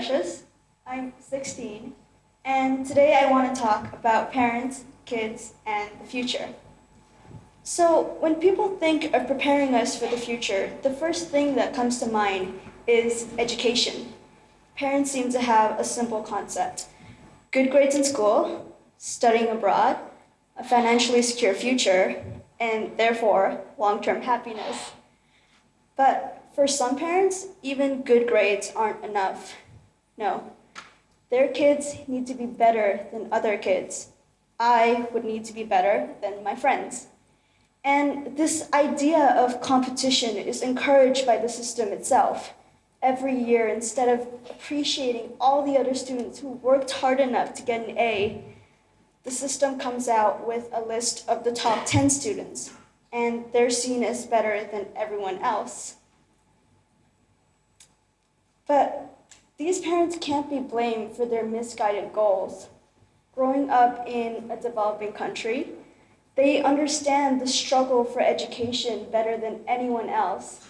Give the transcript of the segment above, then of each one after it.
Precious. I'm 16, and today I want to talk about parents, kids, and the future. So, when people think of preparing us for the future, the first thing that comes to mind is education. Parents seem to have a simple concept: good grades in school, studying abroad, a financially secure future, and therefore long term happiness. But for some parents, even good grades aren't enough. No, their kids need to be better than other kids. I would need to be better than my friends. And this idea of competition is encouraged by the system itself. Every year, instead of appreciating all the other students who worked hard enough to get an A, the system comes out with a list of the top 10 students, and they're seen as better than everyone else. But these parents can't be blamed for their misguided goals. Growing up in a developing country, they understand the struggle for education better than anyone else.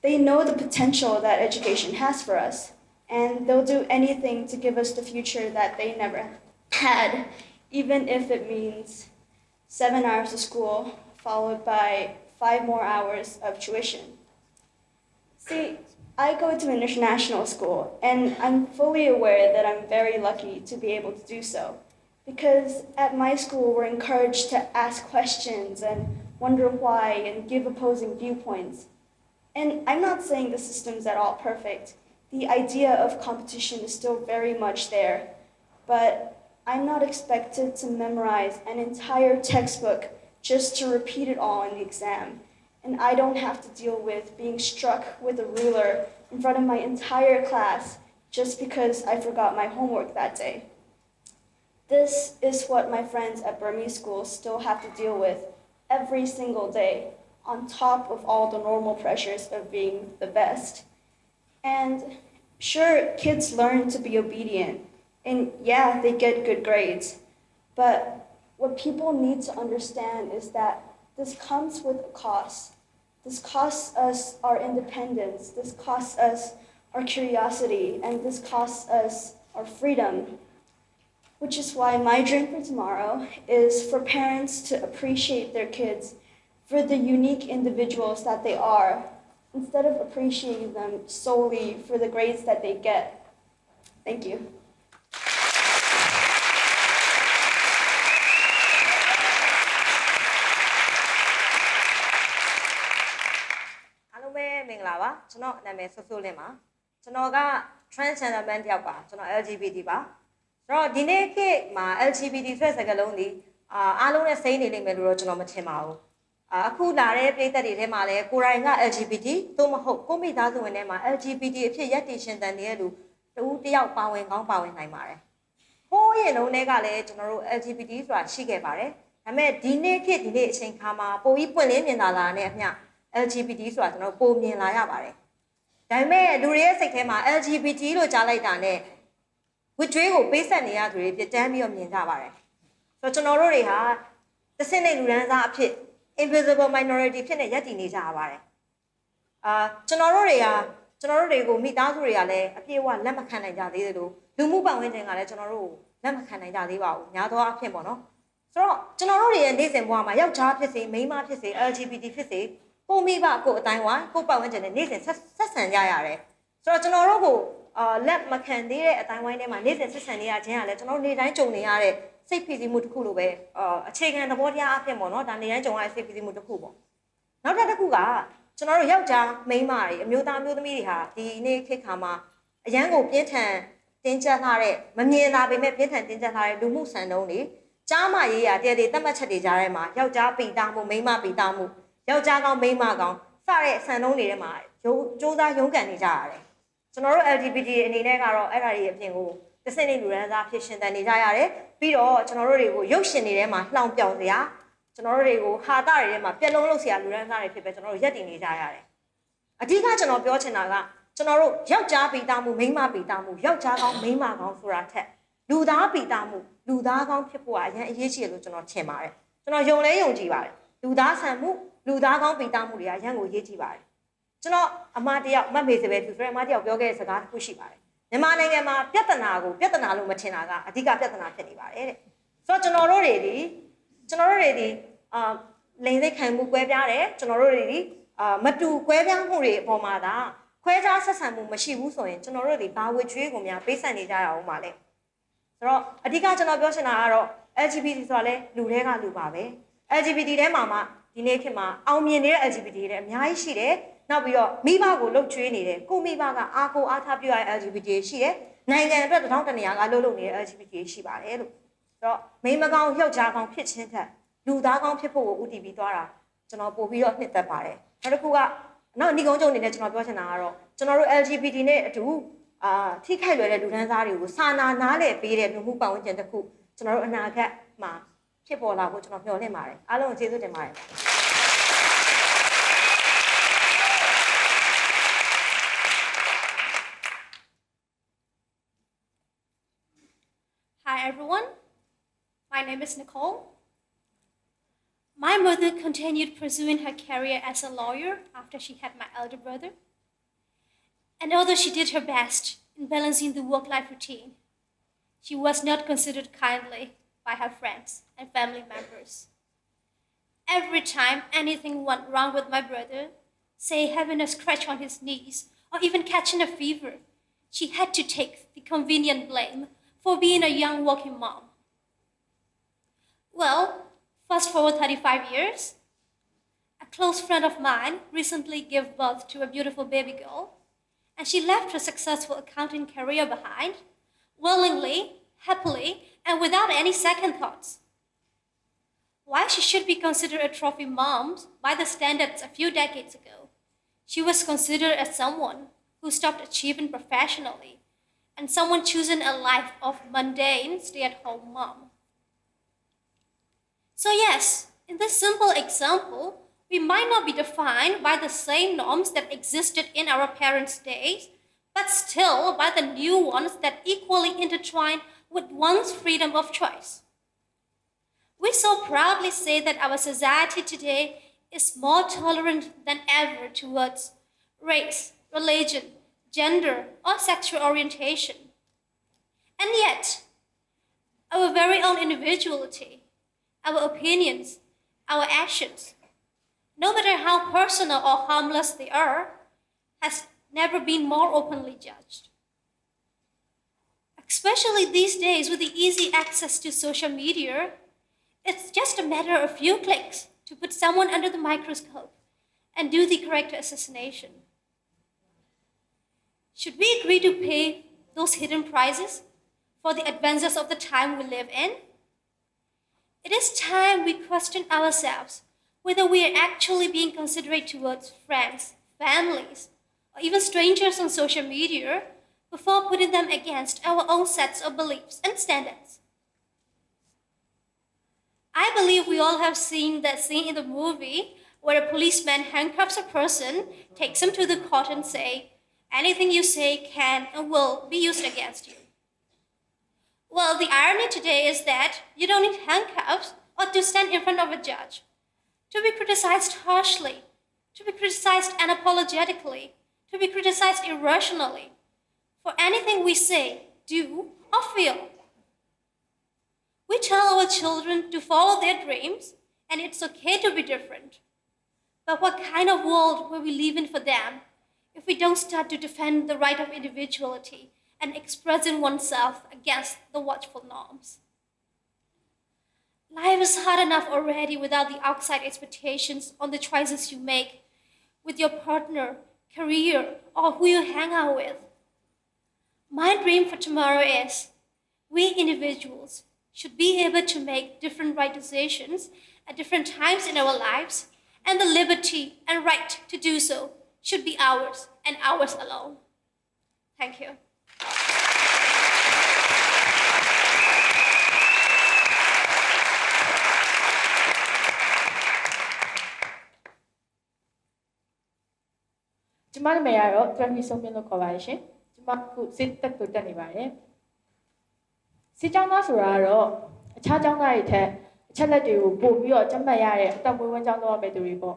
They know the potential that education has for us, and they'll do anything to give us the future that they never had, even if it means 7 hours of school, followed by 5 more hours of tuition. See, I go to an international school, and I'm fully aware that I'm very lucky to be able to do so. Because at my school, we're encouraged to ask questions and wonder why and give opposing viewpoints. And I'm not saying the system's at all perfect. The idea of competition is still very much there. But I'm not expected to memorize an entire textbook just to repeat it all in the exam. And I don't have to deal with being struck with a ruler in front of my entire class just because I forgot my homework that day. This is what my friends at Burmese schools still have to deal with every single day, on top of all the normal pressures of being the best. And sure, kids learn to be obedient, and yeah, they get good grades. But what people need to understand is that this comes with a cost. This costs us our independence, this costs us our curiosity, and this costs us our freedom. Which is why my dream for tomorrow is for parents to appreciate their kids for the unique individuals that they are, instead of appreciating them solely for the grades that they get. Thank you. မင်္ဂလာပါကျွန်တော်နာမည်ဆိုဆိုလင်းပါကျွန်တော်က transgender man တယောက်ပါကျွန်တော် LGBT ပါဆိုတော့ဒီနေ့ခေတ်မှာ LGBT ဆိုတဲ့စကားလုံးဒီအားလုံးနဲ့စိမ့်နေလိမ့်မယ်လို့တော့ကျွန်တော်မထင်ပါဘူးအခုလာတဲ့ပြည်သက်တွေထဲမှာလည်းကိုယ်တိုင်က LGBT သို့မဟုတ်ကိုမိသားစုဝင်ထဲမှာ LGBT အဖြစ်ရက်တည်ရှင်သန်နေတဲ့လူတူတယောက်ပါဝင်ကောင်းပါဝင်နိုင်ပါတယ်ဟိုးရင်လုံးတွေကလည်းကျွန်တော်တို့ LGBT ဆိုတာရှိခဲ့ပါတယ်ဒါပေမဲ့ဒီနေ့ခေတ်ဒီနေ့အချိန်ခါမှာပိုပြီးပွင့်လင်းမြင်သာလာတဲ့အမျှLGBT ဆိုတာကျွန်တော်ပုံမြင်လာရပါတယ်။ဒါပေမဲ့လူတွေရဲ့စိတ်ထဲမှာ LGBT လို့ကြားလိုက်တာနဲ့ဝိကျွေးကိုပေးဆက်နေရသူတွေပြတန်းပြီးတော့မြင်ကြပါတယ်။ဆိုတော့ကျွန်တော်တို့တွေဟာတစ်ဆင့်နဲ့လူဒန်းစားအဖြစ် invisible minority ဖြစ်နေရပ်တည်နေကြရပါတယ်။ကျွန်တော်တို့တွေကိုမိသားစုတွေကလည်းအပြည့်အဝလက်မခံနိုင်ကြသေးတယ်လို့လူမှုပတ်ဝန်းကျင်ကလည်းကျွန်တော်တို့လက်မခံနိုင်ကြသေးပါဘူး။များသောအားဖြင့်ပေါ့နော်။ဆိုတော့ကျွန်တော်တို့တွေရဲ့နေ့စဉ်ဘဝမှာယောက်ျားဖြစ်စေမိန်းမဖြစ်စေ LGBT ဖြစ်စေကိုမိဘကိုအတိုင်းဝိုင်းကိုပတ်ဝန်းကျင်နဲ့နေ့စဉ်ဆက်ဆံကြရတယ်ဆိုတော့ကျွန်တော်တို့ကိုလက်မခံသေးတဲ့အတိုင်းဝိုင်းထဲမှာနေ့စဉ်ဆက်ဆံနေရခြင်းကလည်းကျွန်တော်တို့နေတိုင်းကြုံနေရတဲ့စိတ်ဖိစီးမှုတစ်ခုလိုပဲအခြေခံသဘောတရားအဖြစ်ပေါ့နော်ဒါနေတိုင်းကြုံရတဲ့စိတ်ဖိစီးမှုတစ်ခုပေါ့နောက်တစ်ခုကကျွန်တော်တို့ယောက်ျားမိန်းမတွေအမျိုးသားမျိုးသမီးတွေဟာဒီနေ့ခေတ်ခါမှာအရန်ကိုပြင်းထန်တင်းကျပ်ထားတဲ့မမြင်သာပေမဲ့ပြင်းထန်တင်းကျပ်ထားတဲ့လူမှုစံနှုန်းတွေကြားမရေးရတဲ့သတ်မှတ်ချက်တွေကြားထဲမှာယောက်ျားပိတာမှုမိန်းမပိတာမှုယောက်ျားကောင်းမိန်းမကောင်းစတဲ့ဆန်နှုန်းတွေထဲမှာစူးစမ်းရုန်းကန်နေကြရတယ်ကျွန်တော်တို့ LGBT အနေနဲ့ကတော့အဲ့ဒါတွေအပြင်ကိုတစ်စက်နေလူရန်စားဖြစ်ရှင်သန်နေကြရတယ်ပြီးတော့ကျွန်တော်တို့တွေကိုရုပ်ရှင်တွေထဲမှာလှောင်ပြောင်စရာကျွန်တော်တို့တွေကိုဟာတာတွေထဲမှာပြက်လုံးလုပ်စရာလူရန်စားတွေဖြစ်ပဲကျွန်တော်တို့ရက်တည်နေကြရတယ်အဓိကကျွန်တော်ပြောချင်တာကကျွန်တော်တို့ယောက်ျားပိတာမှုမိန်းမပိတာမှုယောက်ျားကောင်းမိန်းမကောင်းဆိုတာထက်လူသားပိတာမှုလူသားကောင်းဖြစ်ဖို့အရင်အရေးကြီးတယ်လို့ကျွန်တော်ထင်ပါတယ်ကျွန်တော်ယုံလဲယုံကြည်ပါတယ်လူသားဆန်မှုလူသားကောင်းပိတာမှုတွေကရန်ကိုရေးကြည့်ပါတယ်ကျွန်တော်အမတယောက်မတ်မေစပဲသူဆိုရအမတယောက်ပြောခဲ့တဲ့စကားတစ်ခုရှိပါတယ် မြန်မာနိုင်ငံမှာပြဿနာကိုပြဿနာလို့မထင်တာကအဓိကပြဿနာဖြစ်နေပါတယ်တဲ့ဆိုတော့ကျွန်တော်တို့တွေဒီလိန်စိတ်ခံမှုကွဲပြားတယ်ကျွန်တော်တို့တွေဒီမတူကွဲပြားမှုတွေအပေါ်မှာဒါခွဲခြားဆက်ဆံမှုမရှိဘူးဆိုရင်ကျွန်တော်တို့တွေဘာဝကြွေးကိုများပေးဆက်နေကြရအောင်ပါလေဆိုတော့အဓိကကျွန်တော်ပြောချင်တာကတော့ LGBT ဆိုတာလဲလူတွေကလူပါပဲ LGBT ထဲမှာမှဒီနေ့ခေတ်မှာအောင်မြင်နေတဲ့ LGBT တွေအများကြီးရှိတယ်နောက်ပြီးတော့မိဘကိုလှုပ်ချွေးနေတယ်ကိုမိဘကအားကိုအားထားပြုရတဲ့ LGBT ရှိတယ်နိုင်ငံအတွက်တထောင်တနေရာကလှုပ်နေတဲ့ LGBT ရှိပါတယ်လို့ဆိုတော့မိမကောင်းယောက်ျားကောင်းဖြစ်ခြင်းထက်လူသားကောင်းဖြစ်ဖို့ကိုဦးတည်ပြီးသွားတာကျွန်တော်ပို့ပြီးတော့နှစ်သက်ပါတယ်နောက်တစ်ခုကနောက်ညီကုန်းကျုံအနေနဲ့ကျွန်တော်ပြောချင်တာကတော့ကျွန်တော်တို့ LGBT နဲ့အတူထိခိုက်လွယ်တဲ့လူဒန်းစားတွေကိုစာနာနားလည်ပေးတဲ့လူမှုပတ်ဝန်းကျင်တစ်ခုကျွန်တော်တို့အနာဂတ်မှာဖြစ်ပေါ်လာဖို့ကျွန်တော်မျှော်လင့်ပါတယ်အားလုံးကိုကျေးဇူးတင်ပါတယ် Hi everyone, my name is Nicole. My mother continued pursuing her career as a lawyer after she had my elder brother. And although she did her best in balancing the work-life routine, she was not considered kindly by her friends and family members. Every time anything went wrong with my brother, say having a scratch on his knees or even catching a fever, she had to take the convenient blame for being a young working mom. Well, fast forward 35 years, a close friend of mine recently gave birth to a beautiful baby girl, and she left her successful accounting career behind, willingly, happily, and without any second thoughts. While she should be considered a trophy mom by the standards a few decades ago, she was considered as someone who stopped achieving professionally and someone choosing a life of mundane stay-at-home mom. So yes, in this simple example, we might not be defined by the same norms that existed in our parents' days, but still by the new ones that equally intertwine with one's freedom of choice. We so proudly say that our society today is more tolerant than ever towards race, religion, gender, or sexual orientation. And yet, our very own individuality, our opinions, our actions, no matter how personal or harmless they are, has never been more openly judged. Especially these days with the easy access to social media, it's just a matter of a few clicks to put someone under the microscope and do the correct assassination. Should we agree to pay those hidden prices for the advances of the time we live in? It is time we question ourselves whether we are actually being considerate towards friends, families, or even strangers on social media before putting them against our own sets of beliefs and standards. I believe we all have seen that scene in the movie where a policeman handcuffs a person, takes him to the court and say, anything you say can and will be used against you. Well, the irony today is that you don't need handcuffs or to stand in front of a judge, to be criticized harshly, to be criticized unapologetically, to be criticized irrationally, for anything we say, do, or feel. We tell our children to follow their dreams, and it's okay to be different. But what kind of world will we live in for them if we don't start to defend the right of individuality and expressing oneself against the watchful norms? Life is hard enough already without the outside expectations on the choices you make with your partner, career, or who you hang out with. My dream for tomorrow is we individuals should be able to make different right decisions at different times in our lives, and the liberty and right to do so should be ours and ours alone. Thank you. ကျမနာမည်ကတော့ Travis ဆုံးမြင့်လို့ခေါ်ပါတယ်ရှင်ကျမခုစစ်တက်တူတက်နေပါတယ်စစ်ကြောင်းသားဆိုတာကတော့အခြားကြောင်းသားတွေထက်အချက်လက်တွေကိုပို့ပြီးတော့ကျမှတ်ရတဲ့အသက်မွေးဝမ်းကြောင်းတော့မဲ့သူတွေပေါ့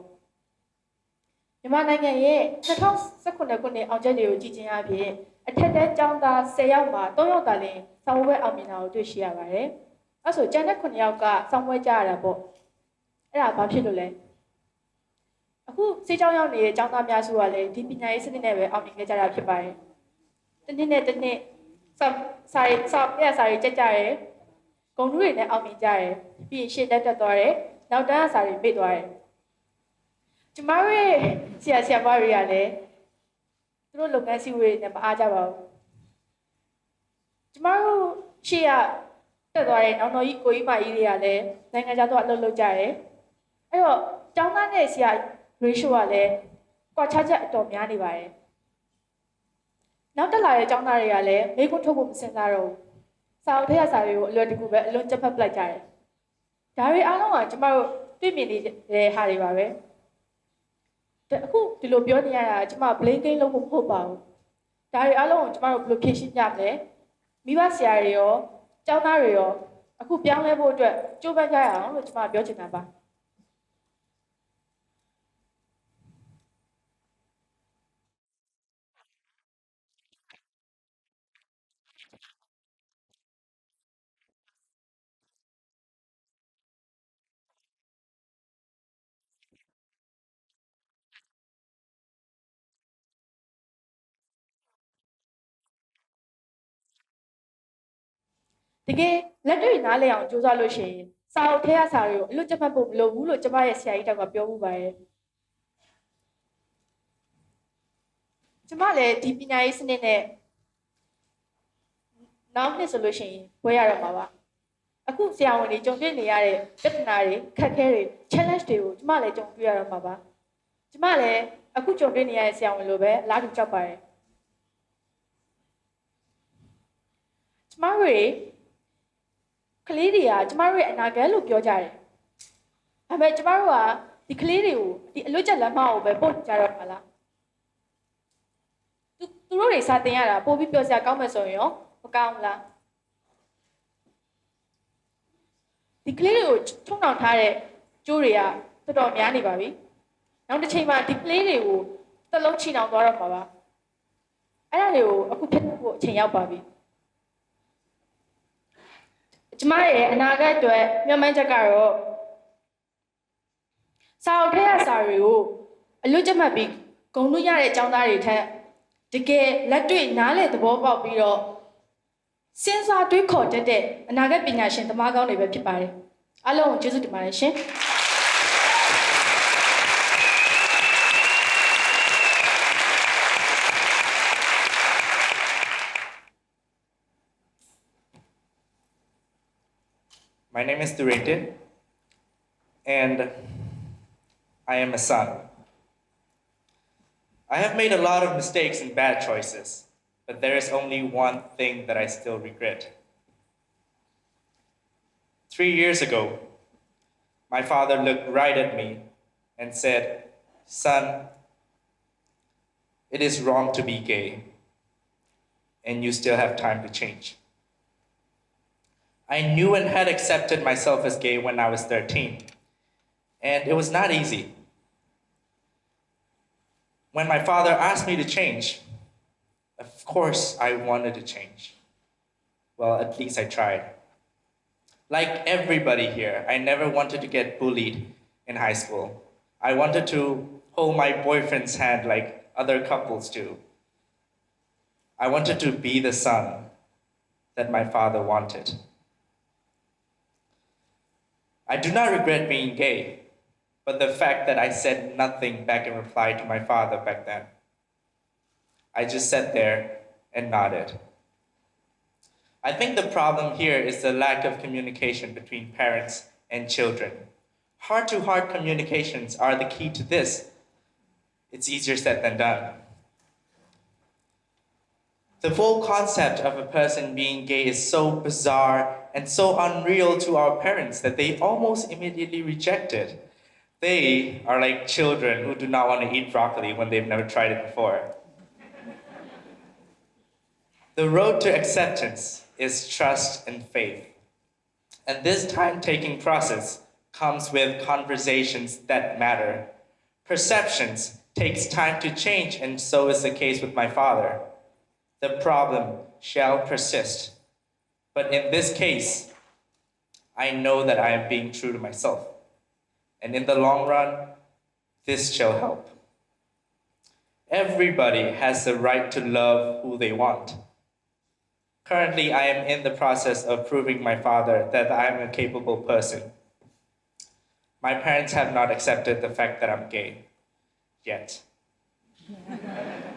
မြန်မာနိုင်ငံရဲ့2019ခုနှစ်အောင်ချက်တွေကိုကြည့်ချင်းအပြင် အထက်တန်းကျောင်းသား10ယောက်မှာ3ယောက်သာလျှင်ဆောင်းပွဲအောင်မြင်တာကိုတွေ့ရှိရပါတယ်။အဲဆိုကျန်တဲ့9ယောက်ကဆောင်းပွဲကြရတာပေါ့။အဲ့ဒါဘာဖြစ်လို့လဲ။အခုစေးကျောင်းရောက်နေတဲ့ကျောင်းသားများစုကလည်းဒီပညာရေးစနစ်နဲ့ပဲအောင်မြင်ခဲ့ကြတာဖြစ်ပါတယ်။တစ်နှစ်နဲ့တစ်နှစ်စာရေးကြက်ကြတယ်။ဂုဏ်ထူးတွေနဲ့အောင်မြင်ကြတယ်။ပြီးရင်ရှေ့တက်သွားတယ်။နောက်တန်းစာတွေမေ့သွားတယ်။ကျမတို့ရဲ့ဆရာမတွေကလည်းသူတို့လုပ်ငန်းစည်းဝေးတွေနဲ့မအားကြပါဘူးကျမတို့ရှေ့ကတက်သွားတဲ့နောင်တော်ကြီးကိုကြီးမကြီးတွေကလည်းနိုင်ငံခြားသွားအလုပ်လုပ်ကြတယ်အဲ့တော့ကျောင်းသားနဲ့ဆရာ ratio ကလည်းကွာခြားချက်အတော်များနေပါတယ်နောက်တက်လာတဲ့ကျောင်းသားတွေကလည်းမိကုန်းထုတ်ဖို့မစင်စားတော့ဘူးစာအုပ်ထဲကစာတွေကိုအလွယ်တကူပဲအလွန်ချက်ဖက်ပလိုက်ကြတယ်ဒါတွေအားလုံးကကျမတို့တွေ့မြင်နေတဲ့ဟာတွေပါပဲအခုဒီလိုပြောနေရတာကျမ blame game လုပ်ဖို့မဟုတ်ပါဘူးဒါတွေအားလုံးကိုကျမတို့ဘယ်လိုဖြေရှင်းကြမလဲမိဘဆရာတွေရောကျောင်းသားတွေရောအခုပြောင်းလဲဖို့အတွက်ကြိုးပမ်းကြရအောင်လို့ကျမပြောချင်တာပါတကယ်လက်တွေ့နားလည်အောင်ကြိုးစားလို့ရှိရင်စာအုပ်ထဲကစာတွေကိုအလွတ်ကျမှတ်ဖို့မလိုဘူးလို့ကျမရဲ့ဆရာကြီးတောက်ကပြောမှုပါတယ်ကျမလည်းဒီပညာရေးစနစ်နဲ့နောက်နှစ်ဆိုလို့ရှိရင်ဝယ်ရတော့မှာပါအခုဆရာဝန်တွေကြုံတွေ့နေရတဲ့ပြဿနာတွေခက်ခဲတွေ challenge တွေကိုကျမလည်းကြုံတွေ့ရတော့မှာပါကျမလည်းအခုကြုံတွေ့နေရတဲ့ဆရာဝန်လိုပဲအလားတူကြောက်ပါတယ်ကျမတို့ကလေးတွေကကျမတို့ရဲ့အနာဂတ်လို့ပြောကြတယ်။ဒါပေမဲ့ကျမတို့ကဒီကလေးတွေကိုဒီအလွတ်ကျက်လက်မကိုပဲပို့ကြတော့ပါလား။သူတို့တွေစာသင်ရတာပို့ပြီးပြောစရာကောင်းမယ်ဆိုရင်ရောမကောင်းဘူးလား။ဒီကလေးတွေကိုထုံနှောင်ထားတဲ့ကျိုးတွေကတော်တော်များနေပါပြီ။နောက်တစ်ချိန်မှာဒီကလေးတွေကိုတစ်လုံးချီနှောင်သွားတော့မှာပါ။အဲ့ဒါတွေကိုအခုဖြစ်ဖို့အချိန်ရောက်ပါပြီ။ကျမရဲ့အနာဂတ်အတွက်မျှော်မှန်းချက်ကတော့စာအုပ်ထဲကစာတွေကိုအလွတ်ကျမှတ်ပြီးဂုဏ်ထူးရတဲ့ကျောင်းသားတွေထက်တကယ်လက်တွေ့နားလည်သဘောပေါက်ပြီးတော့စဉ်းစားတွေးခေါ်တတ်တဲ့အနာဂတ်ပညာရှင်သမားကောင်းတွေပဲဖြစ်ပါတယ်အားလုံးကိုကျေးဇူးတင်ပါတယ်ရှင်My name is Durante, and I am Masada. I have made a lot of mistakes and bad choices, but there is only one thing that I still regret. 3 years ago, my father looked right at me and said, "Son, it is wrong to be gay, and you still have time to change." I knew and had accepted myself as gay when I was 13, and it was not easy. When my father asked me to change, of course I wanted to change. Well, at least I tried. Like everybody here, I never wanted to get bullied in high school. I wanted to hold my boyfriend's hand like other couples do. I wanted to be the son that my father wanted. I do not regret being gay, but the fact that I said nothing back in reply to my father back then. I just sat there and nodded. I think the problem here is the lack of communication between parents and children. Heart-to-heart communications are the key to this. It's easier said than done. The full concept of a person being gay is so bizarre and so unreal to our parents that they almost immediately reject it. They are like children who do not want to eat broccoli when they've never tried it before. The road to acceptance is trust and faith. And this time-taking process comes with conversations that matter. Perceptions takes time to change, and so is the case with my father. the problem shall persist. But in this case, I know that I am being true to myself. And in the long run, this shall help. Everybody has the right to love who they want. Currently, I am in the process of proving my father that I am a capable person. My parents have not accepted the fact that I'm gay yet.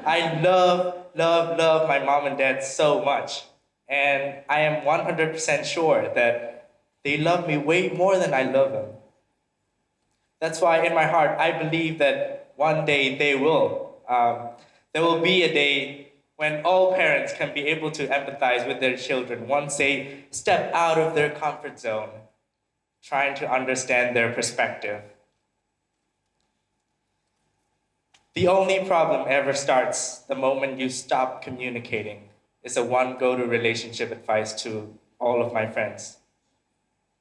I love my mom and dad so much. And I am 100% sure that they love me way more than I love them. That's why in my heart, I believe that one day they will. There will be a day when all parents can be able to empathize with their children once they step out of their comfort zone, trying to understand their perspective. The only problem ever starts the moment you stop communicating. Is a one go-to relationship advice to all of my friends.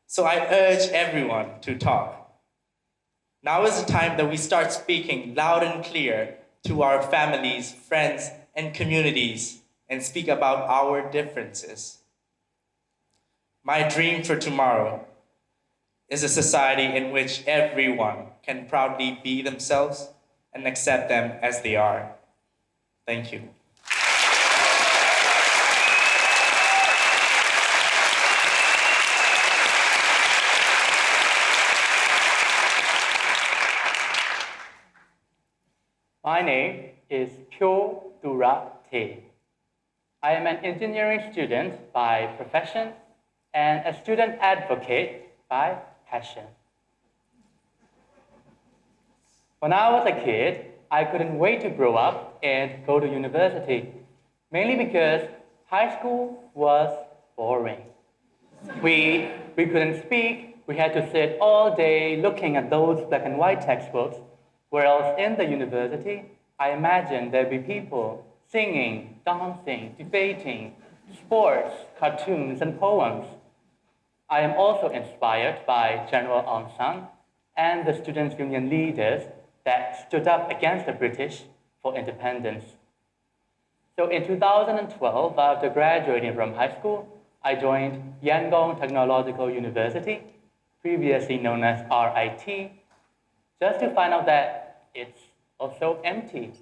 So I urge everyone to talk. Now is the time that we start speaking loud and clear to our families, friends, and communities and speak about our differences. My dream for tomorrow is a society in which everyone can proudly be themselves and accept them as they are. Thank you. My name is Pyo Dura Te. I am an engineering student by profession and a student advocate by passion. When I was a kid, I couldn't wait to grow up and go to university, mainly because high school was boring. We couldn't speak, we had to sit all day looking at those black and white textbooks, whereas in the university, I imagined there'd be people singing, dancing, debating, sports, cartoons, and poems. I am also inspired by General Aung San and the Students' Union leaders that stood up against the British for independence. So in 2012, after graduating from high school, I joined Yangon Technological University, previously known as RIT, just to find out that it's also empty.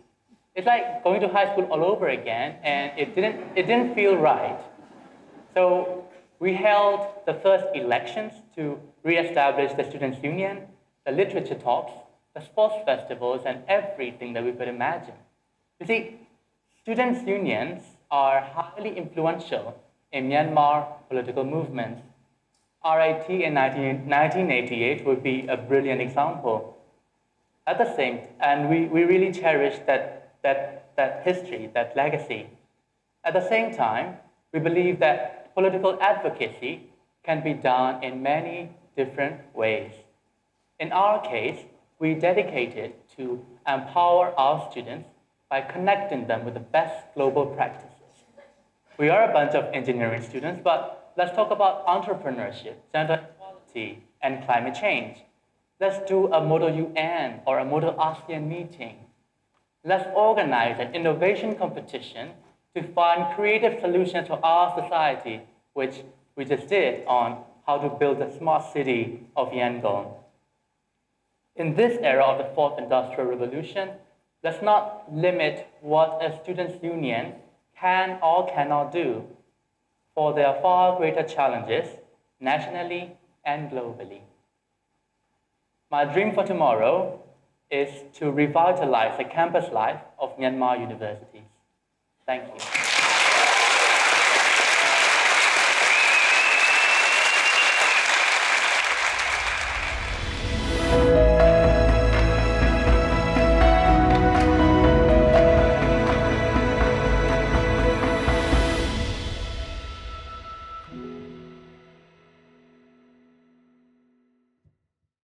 It's like going to high school all over again, and it didn't feel right. So we held the first elections to re-establish the Students' Union, the literature talks, the sports festivals, and everything that we could imagine. You see, students' unions are highly influential in Myanmar political movements. RIT in 1988 would be a brilliant example. At the same time, and we really cherish that history, that legacy. At the same time, we believe that political advocacy can be done in many different ways. In our case, we dedicated to empower our students by connecting them with the best global practices. We are a bunch of engineering students, but let's talk about entrepreneurship, gender equality, and climate change. Let's do a Model UN or a Model ASEAN meeting. Let's organize an innovation competition to find creative solutions for our society, which we just did on how to build a smart city of Yangon. In this era of the fourth industrial revolution, let's not limit what a students' union can or cannot do, for there are far greater challenges nationally and globally. My dream for tomorrow is to revitalize the campus life of Myanmar universities. Thank you.